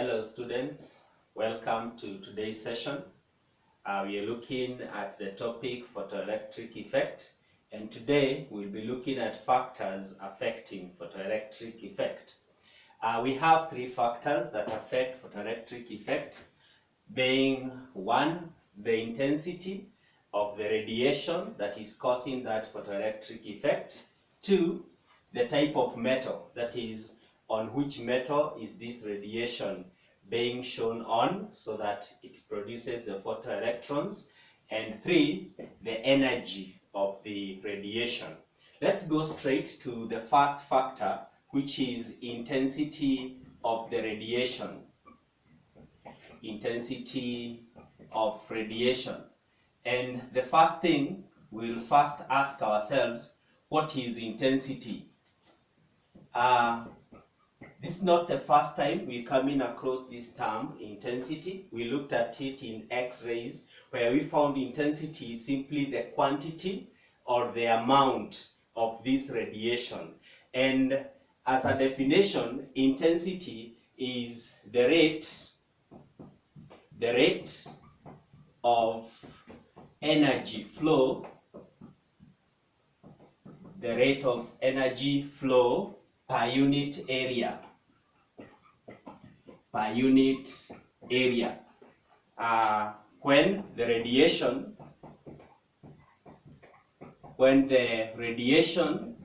Hello students, welcome to today's session. We are looking at the topic photoelectric effect, and today we'll be looking at factors affecting photoelectric effect. We have three factors that affect photoelectric effect, being one, the intensity of the radiation that is causing that photoelectric effect, two, the type of metal, that is, on which metal is this radiation being shown on so that it produces the photoelectrons, and three, the energy of the radiation. Let's go straight to the first factor, which is intensity of the radiation. Intensity of radiation. And the first thing, we'll first ask ourselves, what is intensity? This is not the first time we're coming across this term, intensity. We looked at it in X-rays, where we found intensity is simply the quantity or the amount of this radiation. And as a definition, intensity is the rate of energy flow, per unit area. When the radiation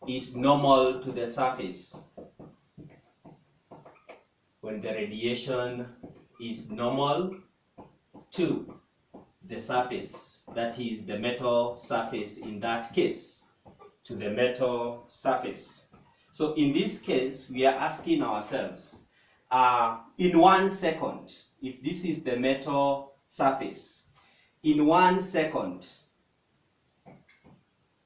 is normal to the surface. When the radiation is normal to the surface, that is the metal surface in that case, to the metal surface. So in this case, we are asking ourselves, in 1 second, if this is the metal surface, in 1 second,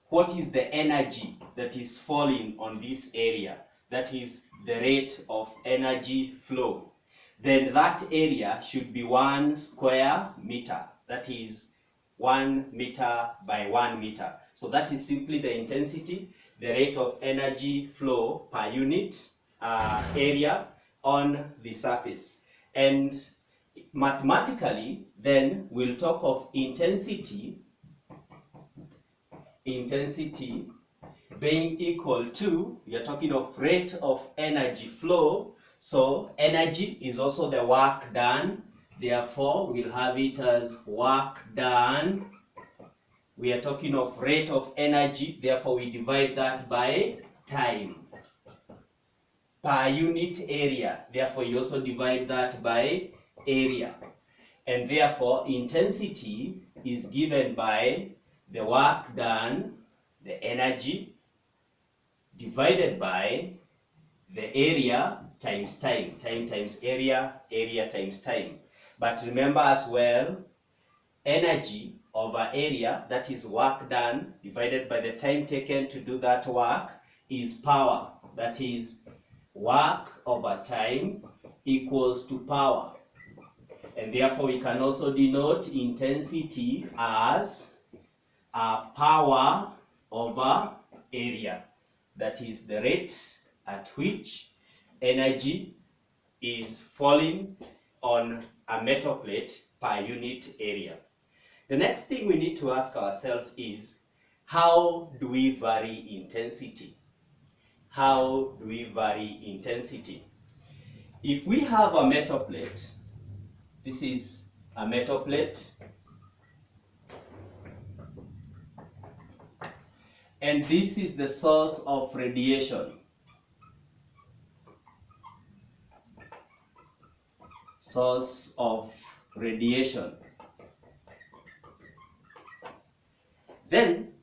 what is the energy that is falling on this area? That is the rate of energy flow. Then that area should be 1 square meter. That is 1 meter by 1 meter. So that is simply the intensity, the rate of energy flow per unit area on the surface. And mathematically, then we'll talk of intensity being equal to, we are talking of rate of energy flow. So energy is also the work done. Therefore, we'll have it as work done. We are talking of rate of energy. Therefore, we divide that by time. Per unit area. Therefore, you also divide that by area. And therefore, intensity is given by the work done, the energy, divided by the area times time. Time times area, area times time. But remember as well, energy over area, that is work done, divided by the time taken to do that work, is power. That is work over time equals to power. And therefore, we can also denote intensity as power over area. That is the rate at which energy is falling on a metal plate per unit area. The next thing we need to ask ourselves is, how do we vary intensity? How do we vary intensity? If we have a metal plate, this is a metal plate, and this is the source of radiation. Source of radiation. Then,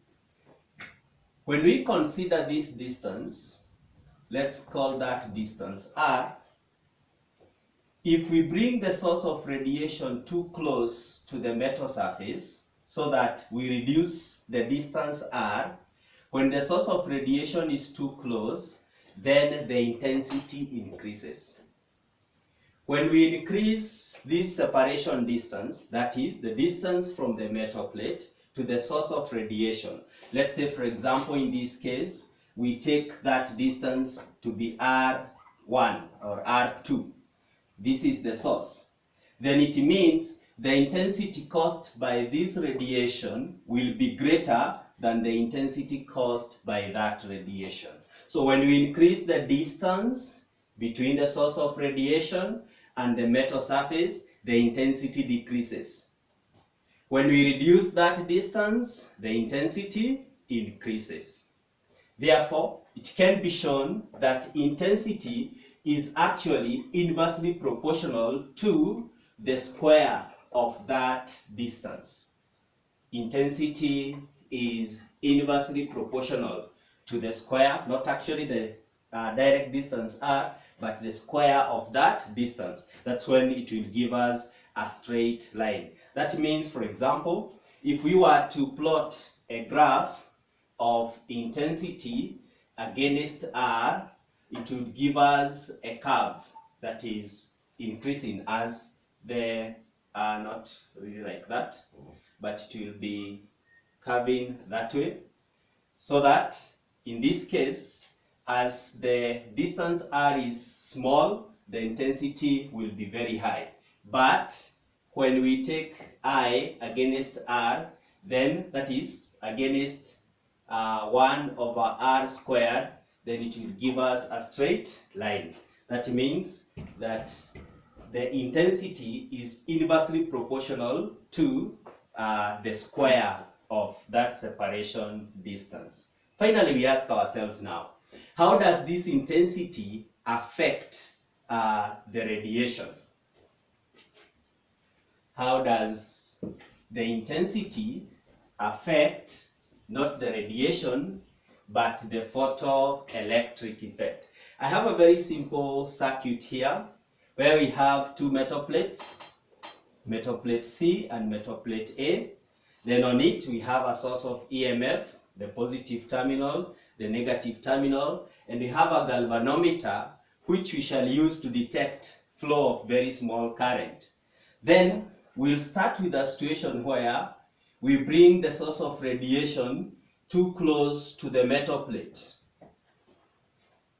when we consider this distance, let's call that distance r. If we bring the source of radiation too close to the metal surface so that we reduce the distance r, when the source of radiation is too close, then the intensity increases. When we increase this separation distance, that is the distance from the metal plate to the source of radiation, let's say, for example, in this case, we take that distance to be R1 or R2. This is the source. Then it means the intensity caused by this radiation will be greater than the intensity caused by that radiation. So when we increase the distance between the source of radiation and the metal surface, the intensity decreases. When we reduce that distance, the intensity increases. Therefore, it can be shown that intensity is actually inversely proportional to the square of that distance. Intensity is inversely proportional to the square, not actually the direct distance r, but the square of that distance. That's when it will give us a straight line. That means, for example, if we were to plot a graph of intensity against r, it would give us a curve that is increasing as the not really like that, but it will be curving that way, so that in this case, as the distance r is small, the intensity will be very high. But when we take I against r, then that is against 1 over r squared, then it will give us a straight line. That means that the intensity is inversely proportional to the square of that separation distance. Finally, we ask ourselves now, how does this intensity affect the radiation? How does the intensity affect not the radiation, but the photoelectric effect? I have a very simple circuit here where we have two metal plates, metal plate C and metal plate A. Then on it we have a source of EMF, the positive terminal, the negative terminal, and we have a galvanometer which we shall use to detect flow of very small current. Then we'll start with a situation where we bring the source of radiation too close to the metal plate.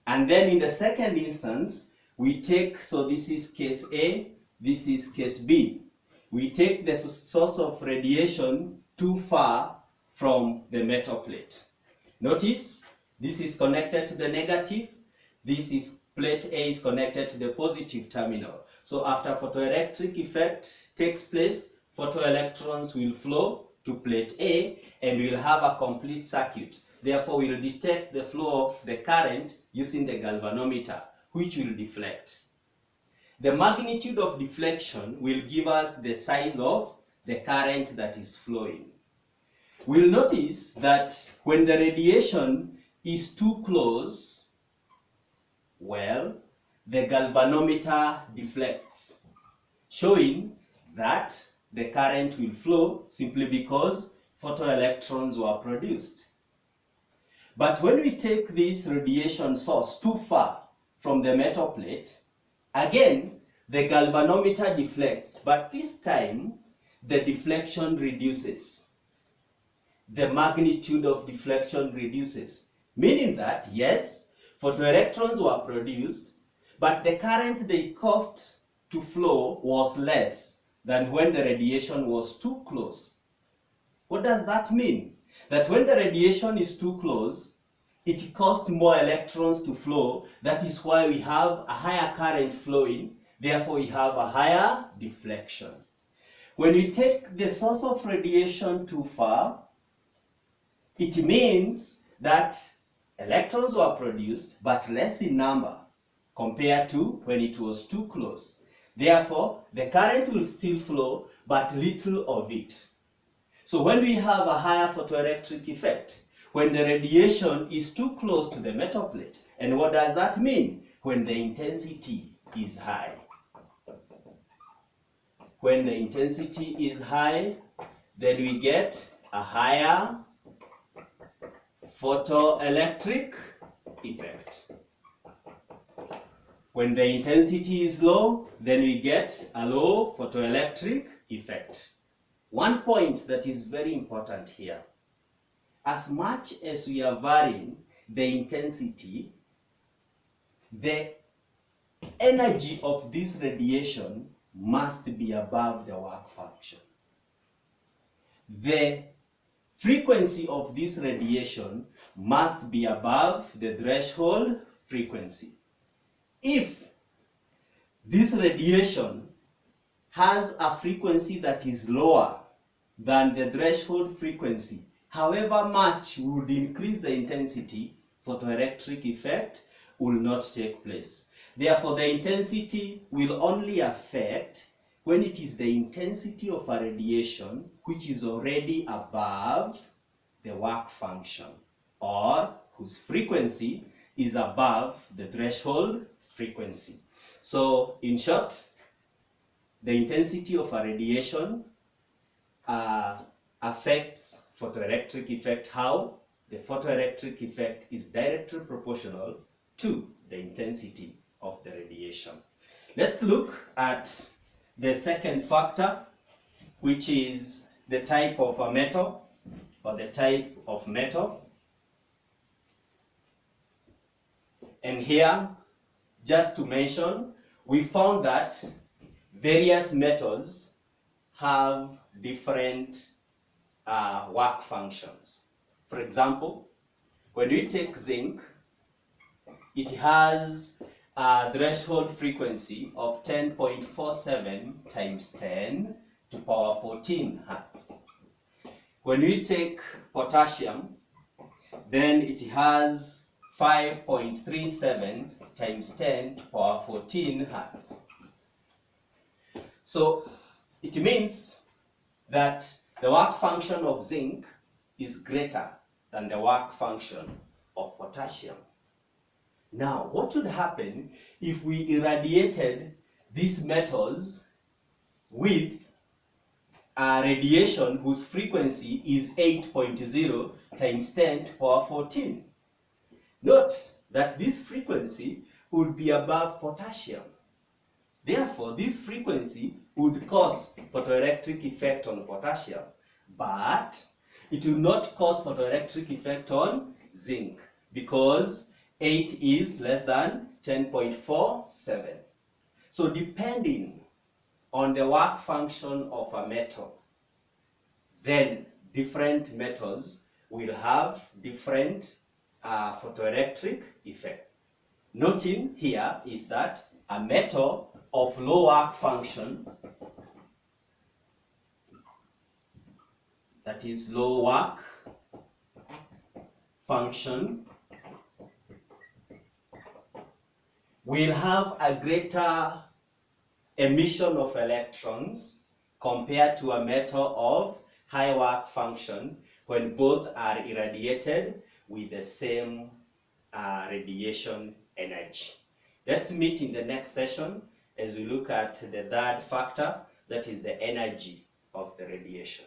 And then in the second instance, we take, so this is case A, this is case B. We take the source of radiation too far from the metal plate. Notice, this is connected to the negative, this is plate A is connected to the positive terminal. So after photoelectric effect takes place, photoelectrons will flow to plate A and we'll have a complete circuit. Therefore, we'll detect the flow of the current using the galvanometer, which will deflect. The magnitude of deflection will give us the size of the current that is flowing. We'll notice that when the radiation is too close, well, the galvanometer deflects, showing that the current will flow simply because photoelectrons were produced. But when we take this radiation source too far from the metal plate, again, the galvanometer deflects, but this time the deflection reduces. The magnitude of deflection reduces, meaning that, yes, photoelectrons were produced, but the current they caused to flow was less than when the radiation was too close. What does that mean? That when the radiation is too close, it caused more electrons to flow. That is why we have a higher current flowing. Therefore, we have a higher deflection. When we take the source of radiation too far, it means that electrons were produced, but less in number compared to when it was too close. Therefore, the current will still flow, but little of it. So when we have a higher photoelectric effect, when the radiation is too close to the metal plate, and what does that mean? When the intensity is high. When the intensity is high, then we get a higher photoelectric effect. When the intensity is low, then we get a low photoelectric effect. One point that is very important here, as much as we are varying the intensity, the energy of this radiation must be above the work function. The frequency of this radiation must be above the threshold frequency. If this radiation has a frequency that is lower than the threshold frequency, however much we would increase the intensity, photoelectric effect will not take place. Therefore, the intensity will only affect when it is the intensity of a radiation which is already above the work function, or whose frequency is above the threshold frequency. So, in short, the intensity of a radiation affects photoelectric effect. How? The photoelectric effect is directly proportional to the intensity of the radiation. Let's look at the second factor, which is the type of a metal, or the type of metal. And here, just to mention, we found that various metals have different work functions. For example, when we take zinc, it has a threshold frequency of 10.47 times 10 to power 14 hertz. When we take potassium, then it has 5.37 times 10 to power 14 hertz. So it means that the work function of zinc is greater than the work function of potassium. Now, what would happen if we irradiated these metals with a radiation whose frequency is 8.0 times 10 to the power 14? Note that this frequency would be above potassium. Therefore, this frequency would cause photoelectric effect on potassium, but it will not cause photoelectric effect on zinc, because 8 is less than 10.47. So depending on the work function of a metal, then different metals will have different photoelectric effect. Noting here is that a metal of low work function, that is low work function, will have a greater emission of electrons compared to a metal of high work function when both are irradiated with the same radiation energy. Let's meet in the next session as we look at the third factor, that is the energy of the radiation.